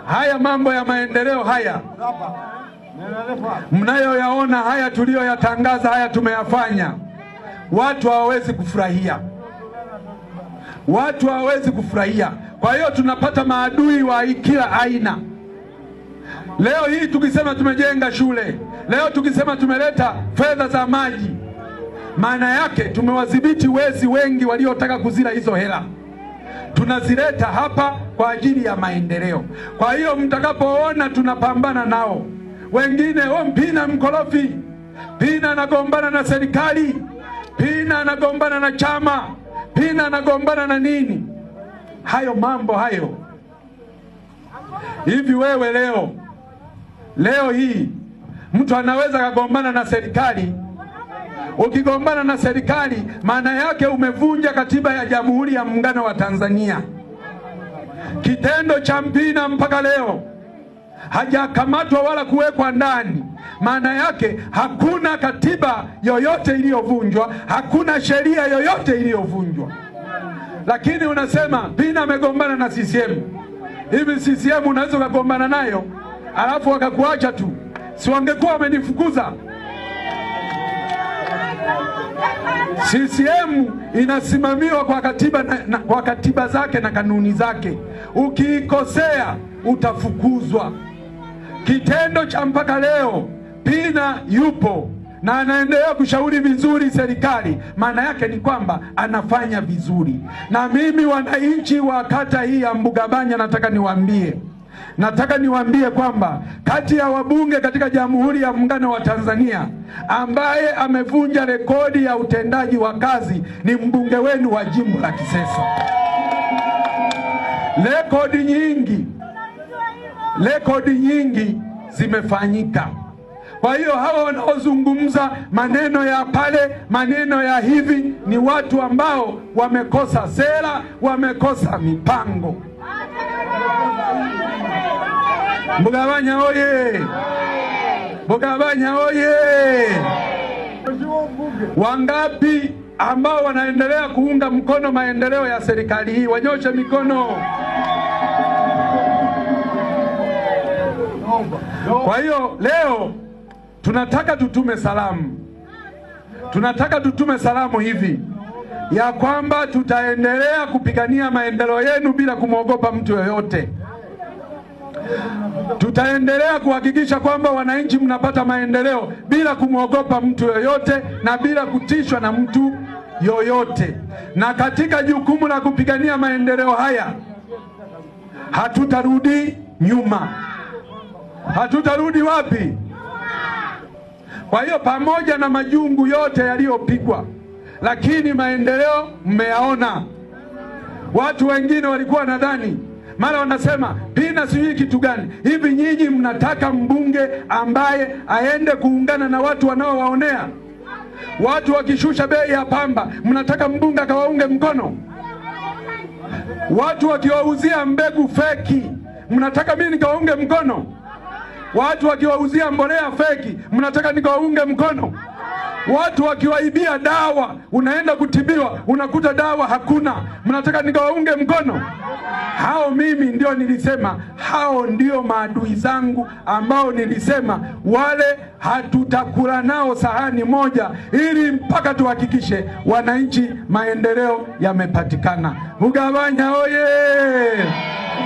haya mambo ya maendeleo haya mnayoyaona, haya tuliyoyatangaza, haya tumeyafanya, watu hawawezi kufurahia. Watu hawawezi kufurahia. Kwa hiyo tunapata maadui wa kila aina. Leo hii tukisema tumejenga shule, leo tukisema tumeleta fedha za maji, maana yake tumewadhibiti wezi wengi waliotaka kuzila hizo hela. Tunazileta hapa kwa ajili ya maendeleo. Kwa hiyo mtakapoona tunapambana nao wengine, Mpina mkorofi, Mpina anagombana na serikali, Mpina anagombana na chama, Mpina anagombana na nini, hayo mambo hayo. Hivi wewe leo hii mtu anaweza kugombana na serikali? Ukigombana na serikali, maana yake umevunja katiba ya Jamhuri ya Muungano wa Tanzania. Kitendo cha Mpina mpaka leo hajakamatwa wala kuwekwa ndani, maana yake hakuna katiba yoyote iliyovunjwa, hakuna sheria yoyote iliyovunjwa. Lakini unasema Mpina amegombana na CCM. Hivi CCM unaweza kugombana nayo alafu wakakuacha tu? Si wangekuwa wamenifukuza? CCM inasimamiwa kwa katiba kwa katiba zake na kanuni zake. Ukiikosea utafukuzwa. Kitendo cha mpaka leo Mpina yupo na anaendelea kushauri vizuri serikali, maana yake ni kwamba anafanya vizuri. Na mimi wananchi wa kata hii ya Mbugabanya nataka niwaambie kwamba kati ya wabunge katika Jamhuri ya Muungano wa Tanzania ambaye amevunja rekodi ya utendaji wa kazi ni mbunge wenu wa jimbo la Kisesa. Rekodi nyingi zimefanyika. Kwa hiyo hawa wanaozungumza maneno ya pale, maneno ya hivi, ni watu ambao wamekosa sera, wamekosa mipango. Mbugabanya oye! Mbugabanya oye! Wangapi ambao wanaendelea kuunga mkono maendeleo ya serikali hii? Wanyoshe mikono. Kwa hiyo leo tunataka tutume salamu hivi ya kwamba tutaendelea kupigania maendeleo yenu bila kumwogopa mtu yoyote. Tutaendelea kuhakikisha kwamba wananchi mnapata maendeleo bila kumwogopa mtu yoyote na bila kutishwa na mtu yoyote. Na katika jukumu la kupigania maendeleo haya hatutarudi nyuma. Hatutarudi wapi? Kwa hiyo pamoja na majungu yote yaliyopigwa, lakini maendeleo mmeyaona. Watu wengine walikuwa nadhani, mara wanasema Mpina sijui kitu gani. Hivi nyinyi mnataka mbunge ambaye aende kuungana na watu wanaowaonea? Watu wakishusha bei ya pamba, mnataka mbunge akawaunge mkono? Watu wakiwauzia mbegu feki, mnataka mimi nikawaunge mkono? Watu wakiwauzia mbolea feki, mnataka nikawaunge mkono? Watu wakiwaibia dawa, unaenda kutibiwa unakuta dawa hakuna, mnataka nikawaunge mkono? Hao mimi ndio nilisema, hao ndio maadui zangu ambao nilisema wale hatutakula nao sahani moja, ili mpaka tuhakikishe wananchi maendeleo yamepatikana. Mbugabanya oye!